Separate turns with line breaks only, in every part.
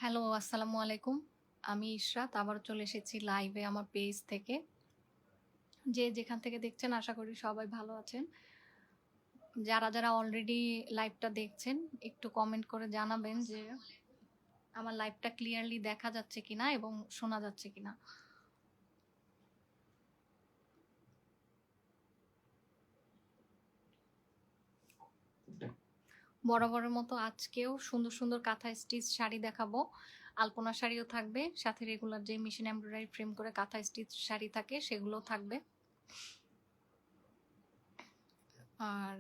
Hello, আসসালামু আলাইকুম। আমি ইশরাত আবারও চলে এসেছি লাইভে আমার পেজ থেকে। যে যেখান থেকে দেখছেন আশা করি সবাই ভালো আছেন। যারা অলরেডি লাইভটা দেখছেন একটু কমেন্ট করে জানাবেন যে আমার লাইভটা ক্লিয়ারলি দেখা যাচ্ছে কিনা এবং শোনা যাচ্ছে কিনা। বরাবরের মতো আজকেও সুন্দর, সুন্দর কাঁথা স্টিচ শাড়ি দেখাবো। আলপনা শাড়িও থাকবে, সাথে রেগুলার যে মেশিন এমব্রয়ডারি ফ্রেম করে কাঁথা স্টিচ শাড়ি থাকে সেগুলোও থাকবে। আর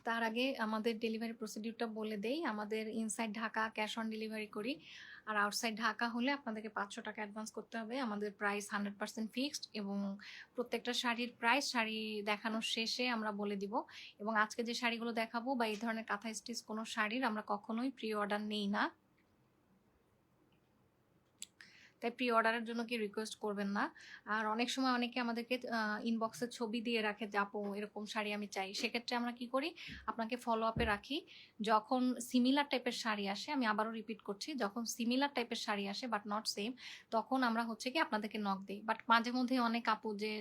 তার আগে আমাদের ডেলিভারি প্রসিডিউরটা বলে দেই। আমাদের inside Dhaka cash on delivery করি। আর আউটসাইড ঢাকা হলে আপনাদেরকে ৳৫০০ অ্যাডভান্স করতে হবে। আমাদের প্রাইস 100% ফিক্সড এবং প্রত্যেকটা শাড়ির প্রাইস শাড়ি দেখানোর শেষে আমরা বলে দিব। এবং আজকে যে শাড়িগুলো দেখাবো বা এই ধরনের কাঁথা স্টিচ কোনো শাড়ির আমরা কখনোই প্রি অর্ডার নেই না। তাই প্রি অর্ডারের জন্য কি রিকোয়েস্ট করবেন না। আর অনেক সময় অনেকে আমাদেরকে ইনবক্সে ছবি দিয়ে রাখে যে আপু এরকম শাড়ি আমি চাই। সেক্ষেত্রে আমরা কি করি, আপনাকে ফলো আপে রাখি। যখন সিমিলার টাইপের শাড়ি আসে, আমি আবারও রিপিট করছি, যখন সিমিলার টাইপের শাড়ি আসে বাট নট সেম, তখন আমরা হচ্ছে কি আপনাদেরকে নক দিই। বাট মাঝে মধ্যে অনেক আপু যে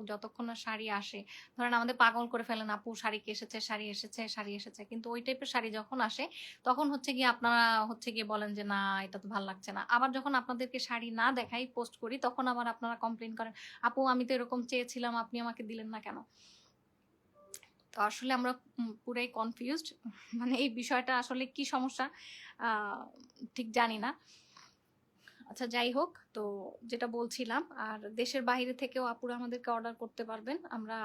যতক্ষণ না শাড়ি আসে, ধরেন আমাদের পাগল করে ফেলেন, আপু শাড়ি কি এসেছে, শাড়ি এসেছে, শাড়ি এসেছে। কিন্তু ওই টাইপের শাড়ি যখন আসে তখন হচ্ছে গিয়ে আপনারা হচ্ছে গিয়ে বলেন যে না এটা তো ভাল লাগছে না। আবার যখন আপনাদেরকে শাড়ি না দেখাই পোস্ট করি তখন আবার আপনারা কমপ্লেইন করেন, আপু আমি তো এরকম চেয়েছিলাম আপনি আমাকে দিলেন না কেন? তো আসলে আমরা পুরাই কনফিউজড। মানে এই বিষয়টা আসলে কি সমস্যা ঠিক জানি না। আচ্ছা যাই হোক, তো যেটা বলছিলাম, আর দেশের বাইরে থেকেও আপুরা আমাদেরকে অর্ডার করতে পারবেন। আমরা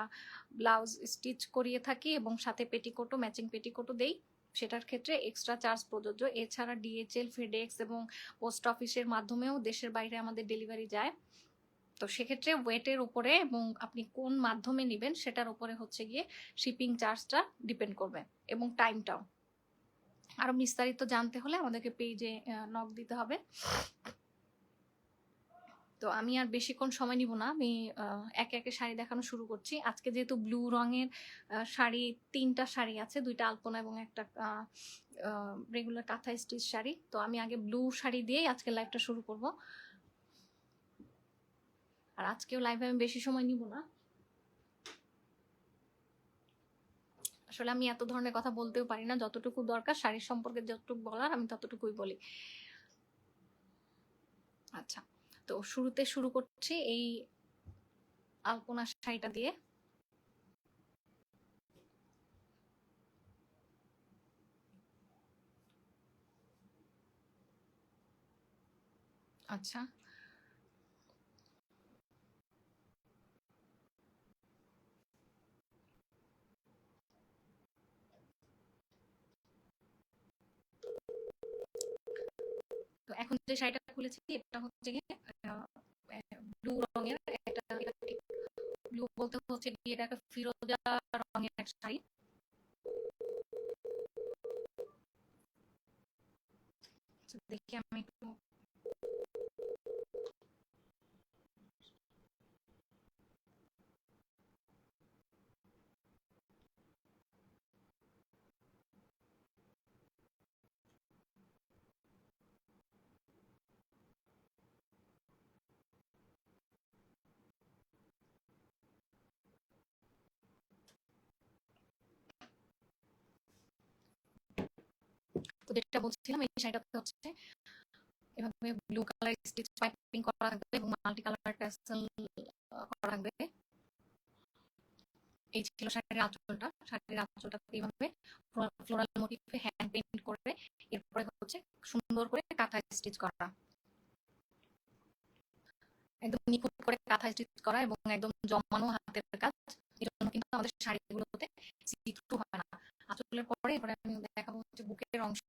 ব্লাউজ স্টিচ করিয়ে থাকি এবং সাথে পেটিকোটও, ম্যাচিং পেটিকোটও দেই। সেটার ক্ষেত্রে এক্সট্রা চার্জ প্রযোজ্য। এছাড়া ডিএচএল, ফেডেক্স এবং পোস্ট অফিসের মাধ্যমেও দেশের বাইরে আমাদের ডেলিভারি যায়। তো সেক্ষেত্রে ওয়েটের উপরে এবং আপনি কোন মাধ্যমে নেবেন সেটার উপরে হচ্ছে গিয়ে শিপিং চার্জটা ডিপেন্ড করবে এবং টাইমটাও। আরও বিস্তারিত জানতে হলে আমাদেরকে পেজে নক দিতে হবে। তো আমি আর বেশিক্ষণ সময় নিব না। আমি একে একে শাড়ি দেখানো শুরু করছি। আজকে যেহেতু ব্লু রঙের শাড়ি, ৩টা শাড়ি আছে, ২টা আলপনা এবং একটা রেগুলার কাঁথা স্টিচ শাড়ি। তো আমি আগে ব্লু শাড়ি দিয়েই আজকে লাইভটা শুরু করব। আর আজকেও লাইভে আমি বেশি সময় নিব না। আসলে আমি এত ধরনের কথা বলতেও পারি না। যতটুকু দরকার শাড়ির সম্পর্কে যতটুকু বলার আমি ততটুকুই বলি। আচ্ছা, তো শুরুতে শুরু করছি এই আলপনা শাড়িটা দিয়ে। আচ্ছা, তো এখন যে শাড়িটা খুলেছি এটা হচ্ছে গিয়ে ব্লু রঙের একটা, এটা ঠিক ব্লু বলতে হচ্ছে গিয়ে এটা একটা ফিরোজা রঙের একটা শাড়ি। দেখি আমি একটু, তো যেটা বলছিলাম এই শাড়িটাতে হচ্ছে এভাবে ব্লু কালার স্টিচ পাইপিং করা থাকবে এবং মাল্টি কালার ট্যাসেল করা থাকবে। এই ছিল শাড়ির আঁচলটা। শাড়ির আঁচলটাতে এইভাবে ফ্লোরাল মোটিফে হ্যান্ড পেইন্ট করে এরপরে হচ্ছে সুন্দর করে কাঁথা স্টিচ করা, একদম নিখুঁত করে কাঁথা স্টিচ করা এবং একদম জমানো হাতের কাজ। এই জন্য কিন্তু আমাদের শাড়িগুলোতে সি থ্রু হয় না। আঁচলের পরে এবারে আমি দেখাবো হচ্ছে বুকের অংশ।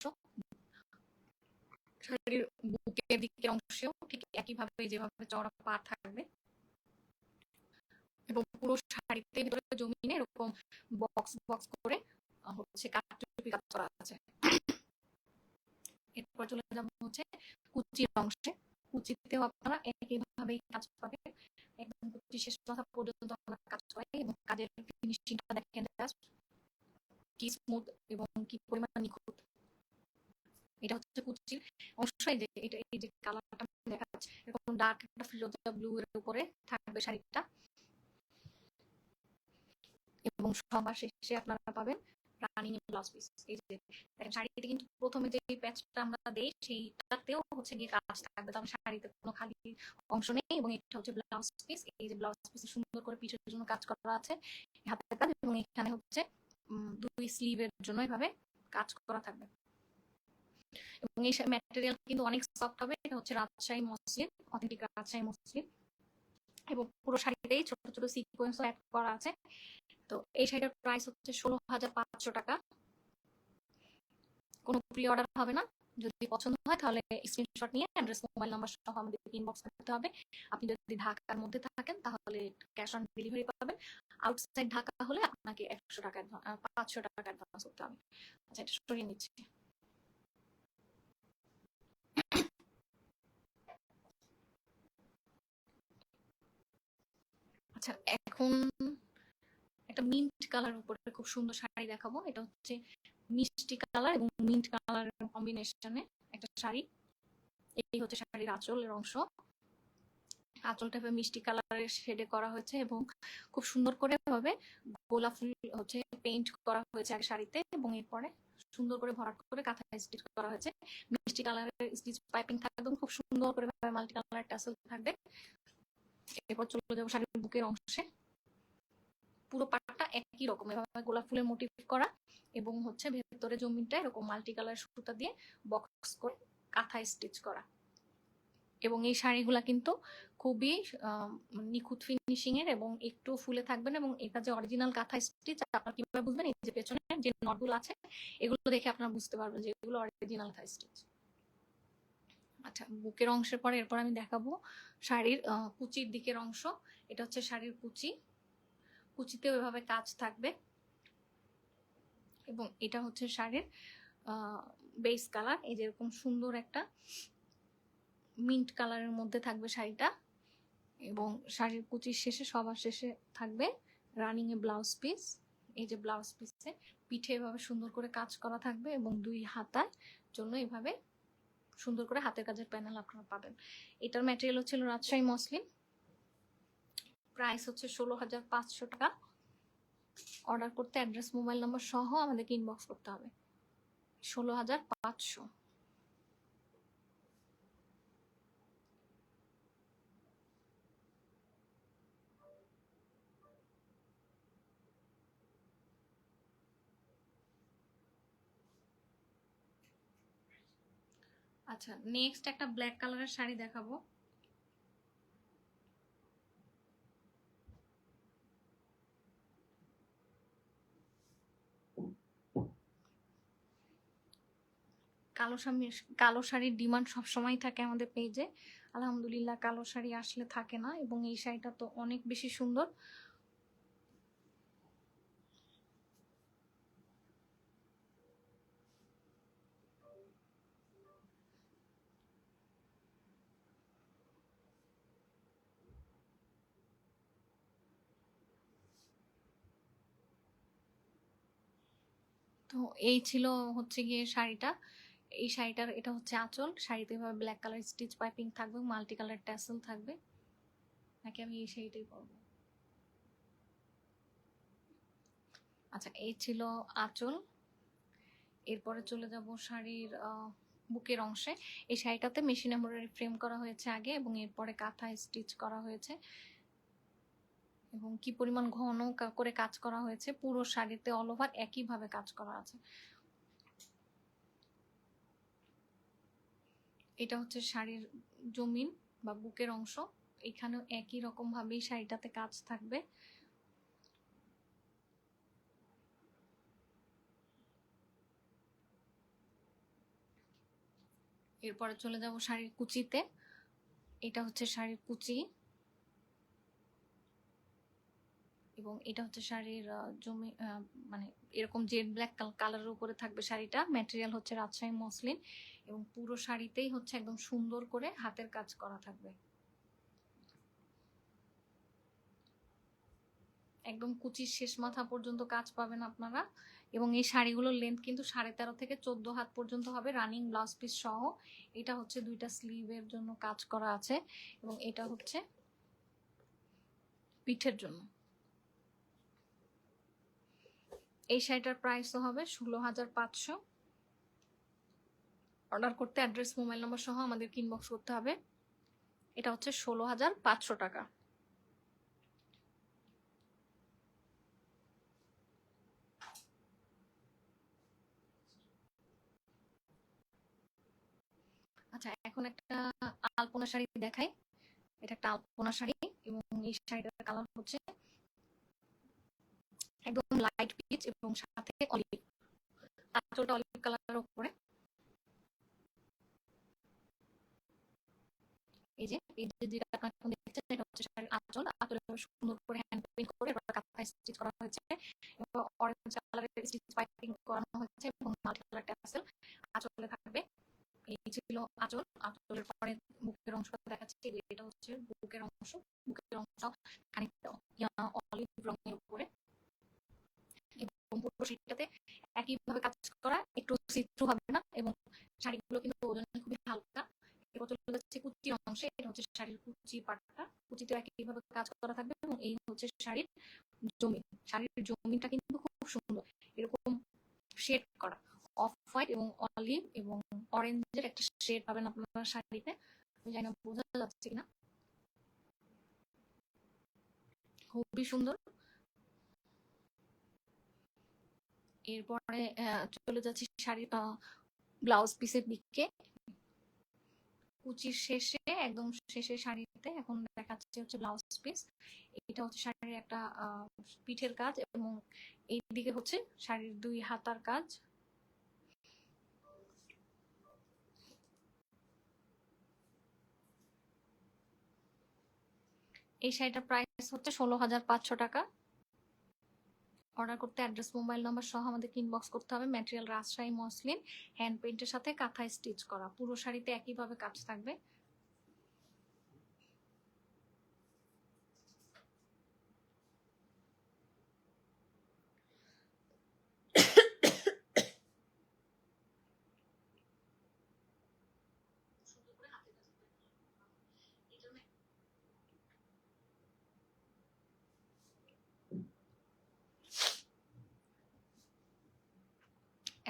শাড়ির বুকের দিকের অংশেও ঠিক একইভাবে যেভাবে চওড়া পা থাকবে এবং পুরো শাড়িতে ভিতরে জমিনে এরকম বক্স বক্স করে হচ্ছে কাটচুপি কাজ করা আছে। এরপর চলে যাবো হচ্ছে কুচির অংশে। কুচিতেও আপনারা একইভাবেই কাজ পাবেন। একদম কুচি শেষ মাথা পর্যন্ত আমরা কাজ করাই এবং কাজের ফিনিশিংটা দেখেন জাস্ট কি স্মুথ এবং কি পরিমাণ নিখুঁত। এটা হচ্ছে কুচির অংশ। এই যে এটা, এই যে কালারটা দেখা যাচ্ছে এরকম ডার্ক একটা ফিরোজা ব্লু এর উপরে থাকবে শাড়িটা, এবং সবার শেষে আপনারা পাবেন রানিং ব্লাউজ পিস। এই যে দেখেন শাড়িতে কিন্তু প্রথমে যে প্যাচটা আমরা দেই সেইটাতেও হচ্ছে গিয়ে কাজ থাকবে, তবে শাড়িতে কোনো খালি অংশ নেই। এবং এটা হচ্ছে ব্লাউজ পিস। এই যে ব্লাউজ পিসে সুন্দর করে পিঠের জন্য কাজ করা আছে, হাতের কাজ, এবং এখানে হচ্ছে দুই স্লিভের জন্য এভাবে কাজ করা থাকবে। এবং এই ম্যাটেরিয়াল কিন্তু অনেক সফট হবে। এটা হচ্ছে Rajshahi muslin, authentic Rajshahi muslin, এবং পুরো শাড়িতেই ছোট ছোট সিকোয়েন্স অ্যাড করা আছে। তো এই শাড়িটার প্রাইস হচ্ছে 16,500 টাকা। কোনো প্রি অর্ডার হবে না। যদি পছন্দ হয় তাহলে স্ক্রিনশট নিয়ে অ্যাড্রেস মোবাইল নাম্বার সহ আমাদেরকে ইনবক্স করতে হবে। আপনি যদি ঢাকার মধ্যে থাকেন তাহলে ক্যাশ অন ডেলিভারি পাবেন। আউটসাইড ঢাকা হলে আপনাকে 100 টাকা 500 টাকা অ্যাডভান্স করতে হবে। আচ্ছা, এটা সরিয়ে নিচ্ছি। আচ্ছা, এখন একটা মিন্ট কালার উপরে খুব সুন্দর শাড়ি দেখাবো। এটা হচ্ছে মিষ্টি কালার এবং মিন্ট কালার কম্বিনেশনে একটা শাড়ি। এই হচ্ছে শাড়ির আঁচলের অংশ। আঁচলটা মিষ্টি কালারের শেডে করা হয়েছে এবং খুব সুন্দর করে ভাবে গোলাপ ফুল হচ্ছে পেইন্ট করা হয়েছে আগে শাড়িতে, এবং এরপরে সুন্দর করে ভরাট করে কাঁথা স্টিচ করা হয়েছে। মিষ্টি কালারের স্টিচ পাইপিং থাকবে, খুব সুন্দর করে মাল্টি কালার টাসেল থাকবে। এরপর চলে যাবো শাড়ির বুকের অংশে। পুরো পাটটা একই রকম এভাবে গোলাপ ফুলের মোটিভ করা, এবং হচ্ছে ভেতরে জমিনটা এরকম মাল্টি কালার সুতা দিয়ে বক্স করে কাঁথা স্টিচ করা। এবং এই শাড়িগুলা কিন্তু খুবই নিখুঁত ফিনিশিং এর এবং একটু ফুলে থাকবেন। এবং এটা যে অরিজিনাল কাঁথা স্টিচ আপনারা কিভাবে বুঝবেন, এই যে পেছনে যে নটগুলো আছে এগুলো দেখে আপনারা বুঝতে পারবেন যে এগুলো অরিজিনাল কাঁথা স্টিচ। আচ্ছা, বুকের অংশের পরে এরপর আমি দেখাবো শাড়ির কুচির দিকের অংশ। এটা হচ্ছে শাড়ির কুচি। কুচিতেও এভাবে কাজ থাকবে, এবং এটা হচ্ছে শাড়ির বেস কালার। এই যে এরকম সুন্দর একটা মিন্ট কালারের মধ্যে থাকবে শাড়িটা, এবং শাড়ির কুচির শেষে সবার শেষে থাকবে রানিং এ ব্লাউজ পিস। এই যে ব্লাউজ পিসে পিঠে এভাবে সুন্দর করে কাজ করা থাকবে, এবং দুই হাতার জন্য এভাবে সুন্দর করে হাতের কাজের প্যানেল আপনারা পাবেন। এটার ম্যাটেরিয়াল হচ্ছিল রাজশাহী মসলিন। প্রাইস হচ্ছে 16,500 টাকা। অর্ডার করতে অ্যাড্রেস মোবাইল নাম্বার সহ আমাদেরকে ইনবক্স করতে হবে। 16,500। আচ্ছা, নেক্সট একটা ব্ল্যাক কালারের শাড়ি দেখাবো। কালো শাড়ির ডিমান্ড সবসময় থাকে আমাদের পেজে। আলহামদুলিল্লাহ কালো শাড়ি আসলে থাকে না, এবং এই শাড়িটা তো অনেক বেশি সুন্দর। তো এই ছিল হচ্ছে গিয়ে শাড়িটা। এই শাড়িটার এটা হচ্ছে আঁচল। শাড়িতে এভাবে ব্ল্যাক কালার স্টিচ পাইপিং থাকবে, মাল্টি কালার ট্যাসেল থাকবে। নাকি আমি এই শাড়িটাই পরবো? আচ্ছা, এই ছিল আঁচল। এরপরে চলে যাব শাড়ির বুকের অংশে। এই শাড়িটাতে মেশিন এমব্রয়ডারি ফ্রেম করা হয়েছে আগে, এবং এরপরে কাঁথা স্টিচ করা হয়েছে, এবং কি পরিমাণ ঘন করে কাজ করা হয়েছে। পুরো শাড়িতে অল ওভার একই ভাবে কাজ করা আছে। এটা হচ্ছে শাড়ির জমিন বা বুকের অংশ। এখানেও একই রকম ভাবেই শাড়িটাতে কাজ থাকবে। এরপরে চলে যাব শাড়ির কুচিতে। এটা হচ্ছে শাড়ির কুচি, এবং এটা হচ্ছে শাড়ির জমি মানে এরকম জেড ব্ল্যাক কালারের উপরে থাকবে শাড়িটা। ম্যাটেরিয়াল হচ্ছে রাজশাহী মসলিন, এবং পুরো শাড়িতেই হচ্ছে একদম সুন্দর করে হাতের কাজ করা থাকবে। একদম কুচির শেষ মাথা পর্যন্ত কাজ পাবেন আপনারা, এবং এই শাড়িগুলোর লেন্থ কিন্তু 13.5 থেকে 14 হাত পর্যন্ত হবে, রানিং ব্লাউজ পিস সহ। এটা হচ্ছে দুইটা স্লিভের জন্য কাজ করা আছে এবং এটা হচ্ছে পিঠের জন্য। এই শাড়িটার প্রাইসও হবে 16,500। অর্ডার করতে অ্যাড্রেস মোবাইল নম্বর সহ আমাদেরকে ইনবক্স করতে হবে। এটা হচ্ছে 16,500 টাকা। আচ্ছা, এখন একটা আলপনা শাড়ি দেখাই। এটা একটা আলপনা শাড়ি এবং এই শাড়িটার কালার হচ্ছে একদম লাইট পিচ এবং সাথে অলিভ, আঁচলটা অলিভ কালারের উপরে। এই যে যেটা আপনারা এখন দেখছেন এটা হচ্ছে শাড়ির আঁচল। আঁচলে সুন্দর করে হ্যান্ড পেইন্ট করে কাঁথায় স্টিচ করা হয়েছে এবং অরেঞ্জ কালারের স্টিচ পাইপিং করানো হয়েছে এবং মাল্টি কালার ট্যাসেল আঁচলে থাকবে। এই ছিল আঁচল। আঁচলের পরে বুকের অংশটা দেখাচ্ছি। এটা হচ্ছে বুকের অংশ। বুকের অংশ খানিকটা অলিভ রঙের উপরে এবং পুরো শাড়িটাতে একইভাবে কাজ করা, একটু সিথ্রু হবে না এবং শাড়িগুলো কিন্তু ওজনে খুবই হালকা। এরপর চলে যাচ্ছে কুচির অংশে। এটা হচ্ছে শাড়ির কুচি পাটটা। কুচিতে একইভাবে কাজ করা থাকবে এবং এই হচ্ছে শাড়ির জমিন। শাড়ির জমিনটা কিন্তু খুব সুন্দর, এরকম শেড করা অফ হোয়াইট এবং অলিভ এবং অরেঞ্জের একটা শেড পাবেন আপনারা শাড়িতে। আমি জানি না বোঝা যাচ্ছে কিনা, খুবই সুন্দর। এরপরে চলে যাচ্ছি শাড়ির ব্লাউজ পিসের দিকে। কুচির শেষে, একদম শেষে শাড়িতে এখন দেখাচ্ছে হচ্ছে ব্লাউজ পিস। এটা হচ্ছে শাড়ির একটা পিঠের কাজ এবং এইদিকে হচ্ছে শাড়ির 2 হাতার কাজ। এই শাড়িটার প্রাইস হচ্ছে 16,500 টাকা। অর্ডার করতে অ্যাড্রেস মোবাইল নাম্বার সহ আমাদেরকে ইনবক্স করতে হবে। ম্যাটেরিয়াল রাজশাহী মসলিন, হ্যান্ড পেইন্টের সাথে কাঁথায় স্টিচ করা, পুরো শাড়িতে একইভাবে কাজ থাকবে।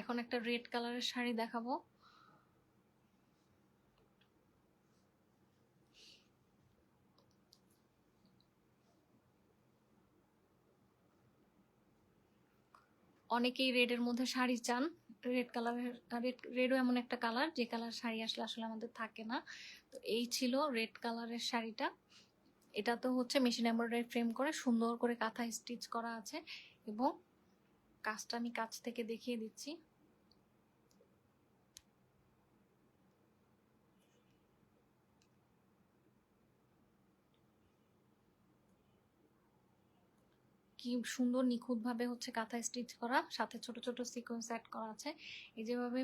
এখন একটা রেড কালারের শাড়ি দেখাবো। অনেকেই রেডের মধ্যে শাড়ি চান। রেড কালারের, রেডও এমন একটা কালার যে কালার শাড়ি আসলে আসলে আমাদের থাকে না। তো এই ছিল রেড কালারের শাড়িটা। এটা তো হচ্ছে মেশিন এমব্রয়ডারি ফ্রেম করে সুন্দর করে কাঁথায় স্টিচ করা আছে এবং কাজটা আমি কাছ থেকে দেখিয়ে দিচ্ছি। কি সুন্দর নিখুঁত ভাবে হচ্ছে কাঁথায় স্টিচ করা, সাথে ছোট ছোট সিকোয়েন্স অ্যাড করা আছে। এই যেভাবে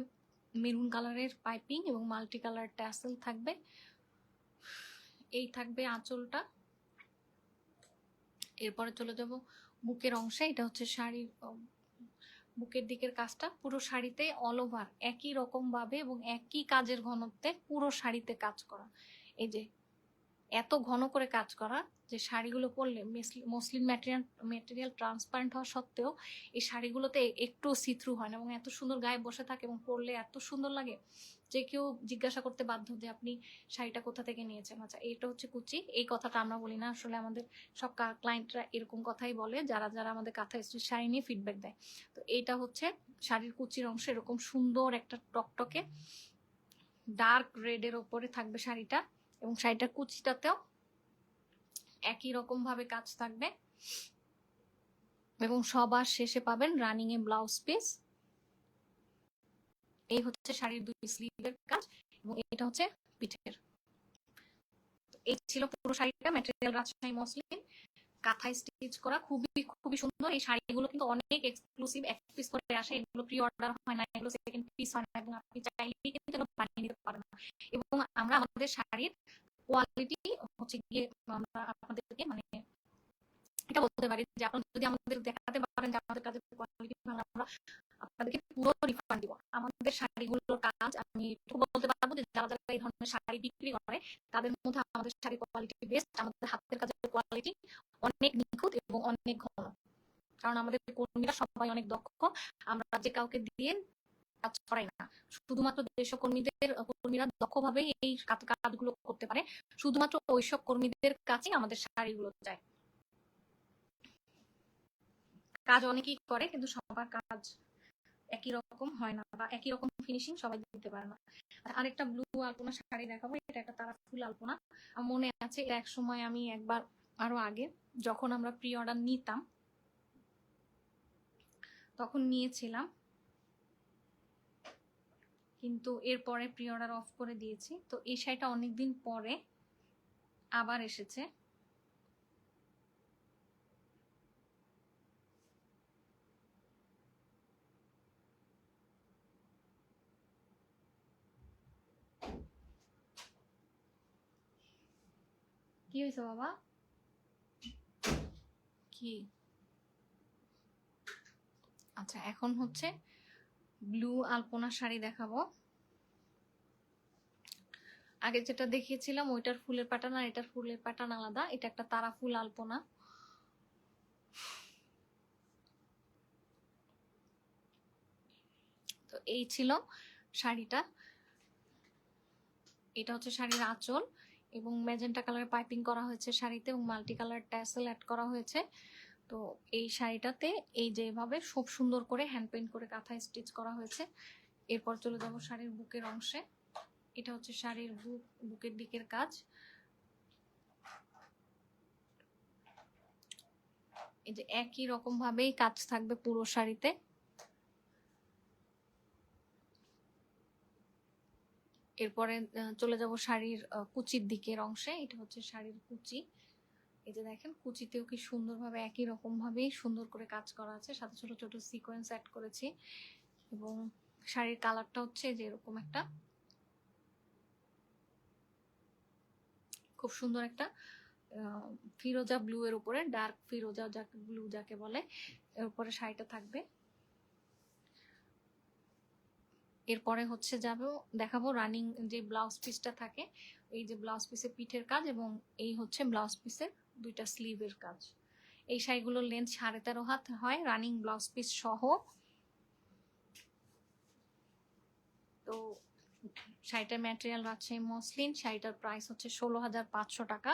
মেরুন কালারের পাইপিং এবং মাল্টি কালার ট্যাসেল থাকবে। এই থাকবে আঁচলটা। এরপরে চলে যাব বুকের অংশে। এটা হচ্ছে শাড়ির বুকের দিকের কাজটা পুরো শাড়িতে অল ওভার একই রকম ভাবে এবং একই কাজের ঘনত্বে পুরো শাড়িতে কাজ করা। এই যে এত ঘন করে কাজ করা যে শাড়িগুলো পরলে মসলিন ম্যাটেরিয়াল ট্রান্সপারেন্ট হওয়া সত্ত্বেও এই শাড়িগুলোতে একটু সিথ্রু হয় না এবং এত সুন্দর গায়ে বসে থাকে এবং পরলে এত সুন্দর লাগে যে কেউ জিজ্ঞাসা করতে বাধ্য যে আপনি শাড়িটা কোথা থেকে নিয়েছেন। আচ্ছা, এটা হচ্ছে কুচি। এই কথাটা আমরা বলি না, আসলে আমাদের সব ক্লায়েন্টরা এরকম কথাই বলে যারা যারা আমাদের কাঁথা স্টিচ শাড়ি নিয়ে ফিডব্যাক দেয়। তো এইটা হচ্ছে শাড়ির কুচির অংশ। এরকম সুন্দর একটা টকটকে ডার্ক রেডের ওপরে থাকবে শাড়িটা এবং শাড়িটার কুচিটাতেও একই রকম ভাবে কাজ থাকবে এবং সবার শেষে পাবেন রানিং এ ব্লাউজ পিস। এই হচ্ছে শাড়ির 2 স্লিভের কাজ এবং এটা হচ্ছে পিঠের। এই ছিল পুরো শাড়িটা। ম্যাটেরিয়াল রাজশাহী মসলিন, কাঁথায় স্টিচ করা, খুবই খুবই সুন্দর। এই শাড়িগুলো কিন্তু অনেক এক্সক্লুসিভ, এক পিস করে আসে, এগুলো প্রি অর্ডার হয় না, এগুলো সেকেন্ড পিস হয় না এবং আপনি চাইলেই কিন্তু এগুলো বানিয়ে নিতে পারেন না। এবং আমরা আমাদের শাড়ির কোয়ালিটি হচ্ছে গিয়ে আমরা আপনাদেরকে মানে এটা বলতে পারি যে আপনারা যদি আমাদের দেখাতে পারেন যে আমাদের কাজের কোয়ালিটি ভালো, আমরা আপনাদেরকে পুরো রিফান্ড দিব। আমাদের শাড়িগুলোর কাজ আমি একটু বলতে পারবো যে যারা যারা এই ধরনের শাড়ি বিক্রি করে তাদের মধ্যে আমাদের শাড়ির কোয়ালিটি বেস্ট, আমাদের হাতের কাজের কোয়ালিটি অনেক নিখুঁত এবং অনেক ঘন, কারণ আমাদের কর্মীরা সবাই অনেক দক্ষ। আমরা যে কাউকে দিয়ে কাজ করাই না, শুধুমাত্র যেসব কর্মীরা দক্ষভাবে এই কাজগুলো করতে পারে শুধুমাত্র ওইসব কর্মীদের কাছেই আমাদের শাড়িগুলো যায়। কাজ অনেকেই করে কিন্তু সবার কাজ একই রকম হয় না বা একই রকম ফিনিশিং সবাই দিতে পারে না। আরেকটা ব্লু আলপনা শাড়ি দেখাবো, এটা একটা তারা ফুল আলপনা। মনে আছে এটা এক সময় আমি একবার আরো আগে যখন আমরা প্রি অর্ডার নিতাম তখন নিয়েছিলাম, কিন্তু এরপরে প্রি অর্ডার অফ করে দিয়েছি। তো এই শাড়িটা অনেকদিন পরে আবার এসেছে। কি হয়েছে বাবা? কি? আচ্ছা, এখন হচ্ছে ব্লু আলপনা শাড়ি দেখাবো। আগে যেটা দেখিয়েছিলাম ওইটার ফুলের প্যাটার্ন আর এটার ফুলের প্যাটার্ন আলাদা। এটা একটা তারা ফুল আলপনা। তো এই ছিল শাড়িটা। এটা হচ্ছে শাড়ির আঁচল এবং ম্যাজেন্টা কালারের পাইপিং করা হয়েছে শাড়িতে এবং মাল্টি কালার ট্যাসেল অ্যাড করা হয়েছে। তো এই শাড়িটাতে এই যেভাবে খুব সুন্দর করে হ্যান্ড পেইন্ট করে কাঁথায় স্টিচ করা হয়েছে। এরপর চলে যাব শাড়ির বুকের অংশে। এটা হচ্ছে শাড়ির বুকের দিকের কাজ। এই যে একই রকম ভাবেই কাজ থাকবে পুরো শাড়িতে। এরপরে চলে যাব শাড়ির কুচির দিকের অংশে। এটা হচ্ছে শাড়ির কুচি। এই যে দেখেন কুচিতেও কি সুন্দরভাবে একই রকম ভাবেই সুন্দর করে কাজ করা আছে, সাথে ছোট ছোট সিকোয়েন্স অ্যাড করেছি। এবং শাড়ির কালারটা হচ্ছে যে এরকম একটা খুব সুন্দর একটা ফিরোজা ব্লু এর উপরে, ডার্ক ফিরোজা ব্লু যাকে বলে, এর উপরে শাড়িটা থাকবে। এরপরে হচ্ছে দেখাবো রানিং যে ব্লাউজ পিসটা থাকে, এই যে ব্লাউজ পিসের পিঠের কাজ এবং এই হচ্ছে ব্লাউজ পিসের দুইটা স্লিভের কাজ। এই শাড়িগুলোর লেন্থ 13.5 হাত হয় রানিং ব্লাউজ পিস সহ। তো শাড়িটার ম্যাটেরিয়াল আছে মসলিন। শাড়িটার প্রাইস হচ্ছে 16,500 টাকা।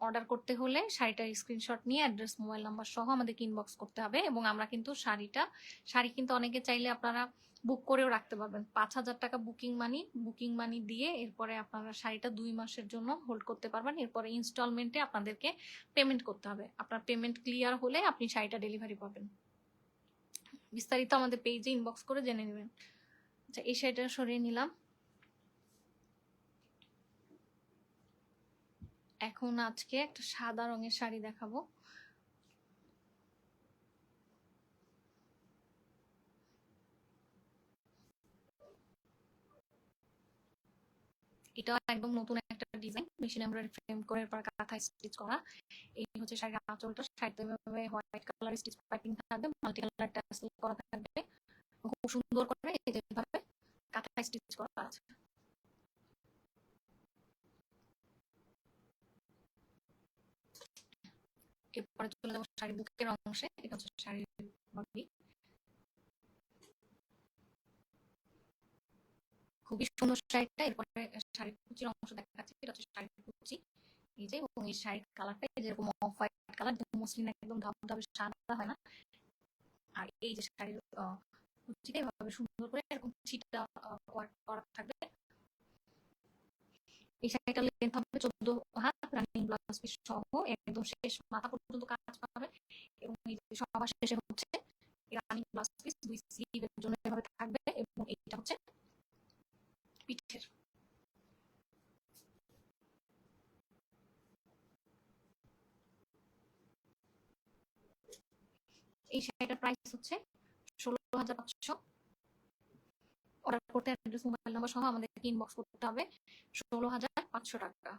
অর্ডার করতে হলে শাড়িটার স্ক্রিনশট নিয়ে অ্যাড্রেস মোবাইল নাম্বার সহ আমাদেরকে ইনবক্স করতে হবে। এবং আমরা কিন্তু শাড়ি কিন্তু অনেকে চাইলে আপনারা বুক করেও রাখতে পারবেন। 5,000 টাকা বুকিং মানি দিয়ে এরপরে আপনারা শাড়িটা 2 মাসের জন্য হোল্ড করতে পারবেন। এরপরে ইনস্টলমেন্টে আপনাদেরকে পেমেন্ট করতে হবে। আপনার পেমেন্ট ক্লিয়ার হলে আপনি শাড়িটা ডেলিভারি পাবেন। বিস্তারিত আমাদের পেজে ইনবক্স করে জেনে নেবেন। আচ্ছা, এই শাড়িটা সরিয়ে নিলাম। এখন আজকে একটা সাদা রঙের শাড়ি দেখাবো। এটা একদম নতুন একটা ডিজাইন, মেশিন এমব্রয়ডারি ফ্রেম করে পর কাঁথায় স্টিচ করা। এই হচ্ছে শাড়ির আঁচলটা। শাড়িতে এভাবে হোয়াইট কালার স্টিচ পাইপিং থাকবে, মাল্টি কালার ট্যাসেল করা থাকবে, খুব সুন্দর করে এই যে ভাবে কাঁথায় স্টিচ করা আছে। এরপরে চলে যাবো শাড়ির বুকের অংশে। এটা হচ্ছে শাড়ির বডি। খুবই সুন্দর শাড়িটা। এরপরে শাড়ির কুচির অংশ দেখাচ্ছে। এটা হচ্ছে শাড়ির কুচি। এই যে, এবং এই শাড়ির কালারটা যেরকম অফ হোয়াইট কালার, মসলিন একদম ধবধবে সাদা হয় না। আর এই যে শাড়ির কুচিতে এভাবে সুন্দর করে এরকম ছিটা ওয়ার্ক করা থাকবে। এই শাড়িটার লেন্থ হবে 14 হাত রানিং ব্লাউজ পিস সহ, একদম শেষ মাথা পর্যন্ত কাজ পাবে। এবং এই যে সবার শেষে হচ্ছে রানিং ব্লাউজ পিস 2 স্লিভের জন্য এভাবে থাকবে। এবং এইটা হচ্ছে পিঠের। এই শাড়িটার প্রাইস হচ্ছে 16,500। অর্ডার করতে অ্যাড্রেস মোবাইল নাম্বার সহ আমাদেরকে ইনবক্স করতে হবে। 16,500 টাকা।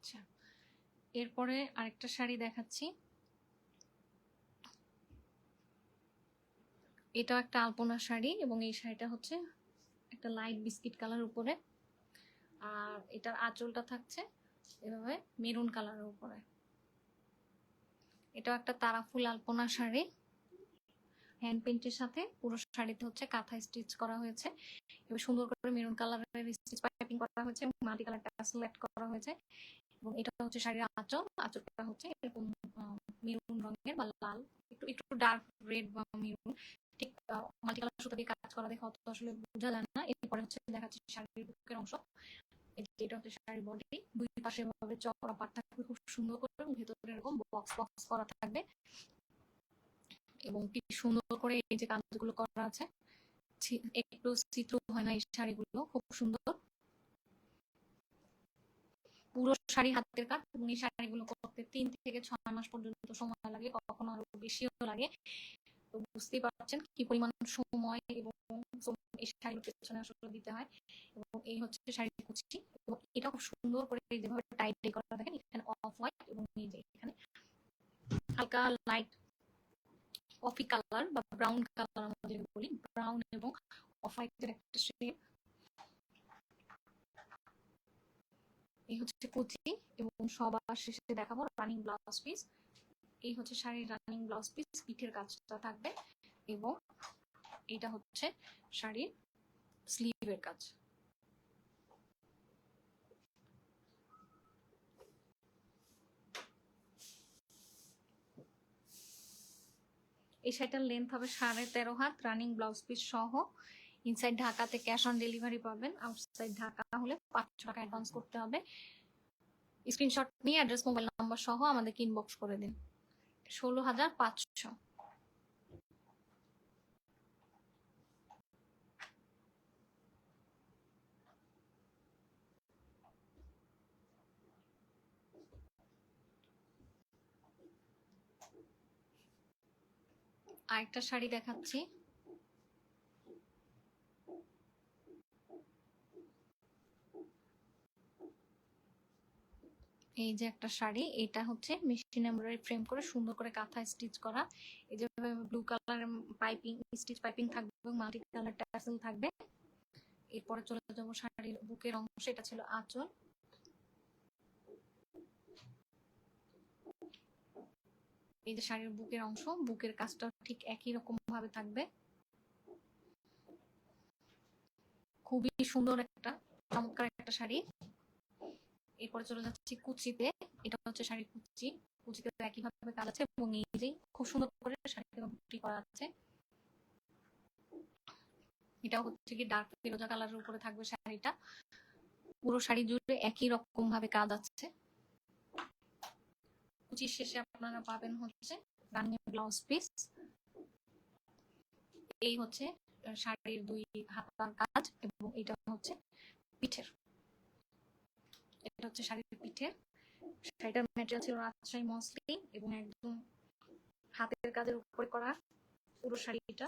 আচ্ছা, এরপরে আরেকটা শাড়ি দেখাচ্ছি। এটাও একটা আলপনা শাড়ি এবং এই শাড়িটা হচ্ছে একটা লাইট বিস্কিট কালার উপরে, আর এটার আঁচলটা থাকছে এভাবে মেরুন কালারের উপরে। এটাও একটা তারাফুল আলপনা শাড়ি, হ্যান্ড পেইন্টের সাথে পুরো শাড়িতে হচ্ছে কাঁথা স্টিচ করা হয়েছে এবং সুন্দর করে মেরুন কালারের স্টিচ পাইপিং করা হয়েছে এবং মাল্টি কালার টাসেল অ্যাড করা হয়েছে। এবং এটা হচ্ছে শাড়ির আঁচল, আঁচলটা হচ্ছে এরকম মেরুন রঙের বা লাল, একটু একটু ডার্ক রেড বা মেরুন, ঠিক মাল্টি কালার সুতো দিয়ে কাজ করা দেখে অত আসলে বোঝা যায় না। এরপরে হচ্ছে দেখাচ্ছে শাড়ির বুকের অংশ, এটা হচ্ছে শাড়ির বডি, দুই পাশে ভাবে চওড়া পাট থাকবে খুব সুন্দর করে এবং ভেতরে এরকম বক্স বক্স করা থাকবে এবং কি সুন্দর করে এই যে কাজগুলো করা আছে, একটু চিত্র হয় না এই শাড়িগুলো, খুব সুন্দর। পুরো শাড়ি হাতের কাজ এবং এই শাড়িগুলো করতে 3 থেকে 6 মাস পর্যন্ত সময় লাগে, কখনো আরো বেশিও লাগে। তো বুঝতেই পারছেন কি পরিমাণ সময় এবং এই শাড়ির পেছনে আসলে দিতে হয়। এবং এই হচ্ছে শাড়ির কুচি এবং এটা খুব সুন্দর করে যেভাবে টাইট করা, দেখেন এখানে অফ হোয়াইট এবং এই যে এখানে হালকা লাইট কফি কালার বা ব্রাউন কালার আমরা যেটা বলি, ব্রাউন এবং অফ হোয়াইটের একটা শেড। এই হচ্ছে কুচি এবং সবার শেষে দেখাবো রানিং ব্লাউজ পিস। এই হচ্ছে শাড়ির রানিং ব্লাউজ পিস, পিঠের কাজটা থাকবে এবং এটা হচ্ছে শাড়ির স্লিভের কাজ। এই শাড়িটার লেন্থ হবে 13.5 হাত, রানিং ব্লাউজ পিস সহ। ইনসাইড ঢাকাতে ক্যাশ অন ডেলিভারি পাবেন, আউটসাইড ঢাকা হলে 500 টাকা অ্যাডভান্স করতে হবে। স্ক্রিনশট নিয়ে অ্যাড্রেস মোবাইল নাম্বার সহ আমাদেরকে ইনবক্স করে দিন। 16,500। আরেকটা শাড়ি দেখাচ্ছি, এই যে একটা শাড়ি, এটা হচ্ছে মেশিন এমব্রয়ডারি ফ্রেম করে সুন্দর করে কাঁথা স্টিচ করা। এই যে ব্লু কালারের পাইপিং, স্টিচ পাইপিং থাকবে এবং মাল্টি কালার ট্যাসেল থাকবে। এরপরে চলে যাবো শাড়ির বুকের অংশ, এটা ছিল আঁচল। এই যে শাড়ির বুকের অংশ, বুকের কাজটা ঠিক একই রকম ভাবে থাকবে। খুবই সুন্দর একটা চমৎকার একটা শাড়ি। এরপরে চলে যাচ্ছি কুচিতে, এটা হচ্ছে শাড়ির কুচি, কুচিতে একই ভাবে কাজ আছে এবং এই যে খুব সুন্দর করে শাড়িতে বুটি করা আছে। এটা হচ্ছে কি ডার্ক ফিরোজা কালারের উপরে থাকবে শাড়িটা, পুরো শাড়ি জুড়ে একই রকম ভাবে কাজ আছে। কুচির শেষে আপনারা পাবেন হচ্ছে রানিং ব্লাউজ পিস। এই হচ্ছে শাড়ির দুই হাতার কাজ এবং এটা হচ্ছে পিঠের, এটা হচ্ছে শাড়ির পিঠের। শাড়িটার ম্যাটেরিয়াল ছিল রাজশাহী মসলিন এবং একদম হাতের কাজের উপরে করা পুরো শাড়িটা।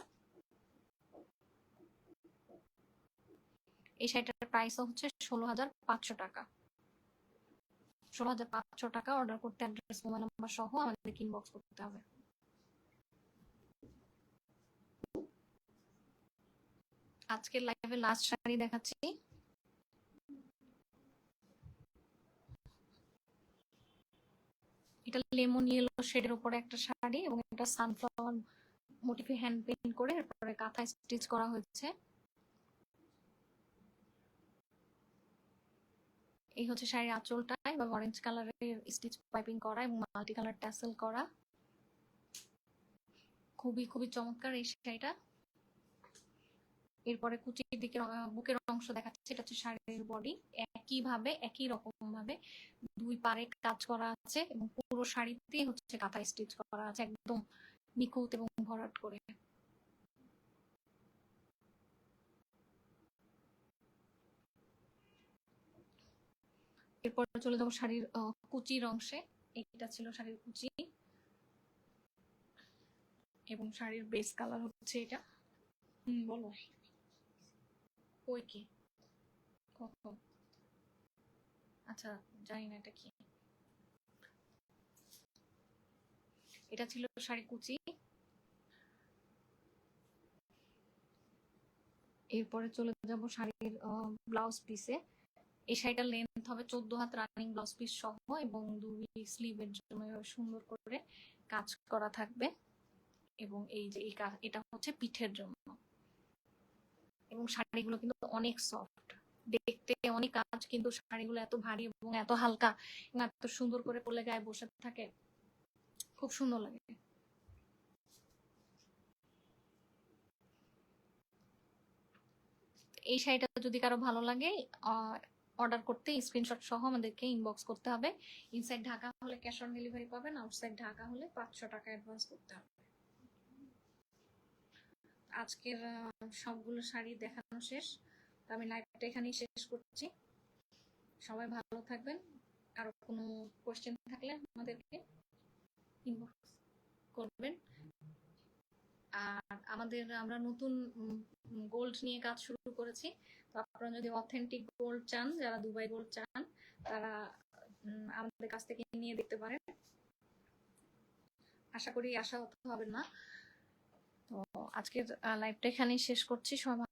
এই শাড়িটার প্রাইস হচ্ছে 16,500 টাকা। 16,500 টাকা। অর্ডার করতে অ্যাড্রেস মোবাইল নাম্বার সহ আমাদেরকে ইনবক্স করতে হবে। আজকের লাইভে লাস্ট শাড়ি দেখাচ্ছি, এটা লেমন ইয়েলো শেডের উপরে একটা শাড়ি এবং এটা সানফ্লাওয়ার মোটিফে হ্যান্ড পেইন্ট করে এরপরে কাঁথা স্টিচ করা হয়েছে। এই হচ্ছে শাড়ির আঁচলটা এবং অরেঞ্জ কালারের স্টিচ পাইপিং করা এবং মাল্টি কালার ট্যাসেল করা। খুবই খুবই চমৎকার এই শাড়িটা। এরপরে কুচির দিকে বুকের অংশ দেখাচ্ছে, এটা হচ্ছে শাড়ির বডি। একইভাবে একই রকম ভাবে দুই পারে কাজ করা আছে এবং পুরো শাড়িতে হচ্ছে কাঁথা স্টিচ করা আছে একদম নিখুঁত এবং ভরাট করে। এরপর চলে যাবো শাড়ির কুচির অংশে। এটা ছিল শাড়ির কুচি এবং শাড়ির বেস কালার হচ্ছে এটা। বলো ওই কি কত, আচ্ছা জানি না এটা কি। এটা ছিল শাড়ি কুচি। এরপরে চলে যাব শাড়ির ব্লাউজ পিসে। এই শাড়িটার লেন্থ হবে 14 হাত রানিং ব্লাউজ পিস সহ এবং দুই স্লিভের জন্য সুন্দর করে কাজ করা থাকবে এবং এই যে এটা হচ্ছে পিঠের জন্য। এবং শাড়িগুলো কিন্তু অনেক সফট, দেখতে অনেক কাজ, কিন্তু শাড়িগুলো এত ভারী এবং এত হালকা এবং এত সুন্দর করে পরলে গায়ে বসে থাকে, খুব সুন্দর লাগে। এই শাড়িটা যদি কারো ভালো লাগে অর্ডার করতে স্ক্রিনশট সহ আমাদেরকে ইনবক্স করতে হবে। ইনসাইড ঢাকা হলে ক্যাশ অন ডেলিভারি পাবেন, আউটসাইড ঢাকা হলে 500 টাকা অ্যাডভান্স করতে হবে। আজকের সবগুলো শাড়ি দেখানো শেষ, আমি লাইভটা এখানেই শেষ করছি। সবাই ভালো থাকবেন। আর কোনো কোশ্চেন থাকলে আমাদেরকে ইনবক্স করবেন। আর আমরা নতুন গোল্ড নিয়ে কাজ শুরু করেছি, তো আপনারা যদি অথেন্টিক গোল্ড চান, যারা দুবাই গোল্ড চান, তারা আমাদের কাছ থেকে নিয়ে দেখতে পারেন। আশা করি আশাহত হবেন না। তো আজকের লাইভটা এখানেই শেষ করছি। সবাই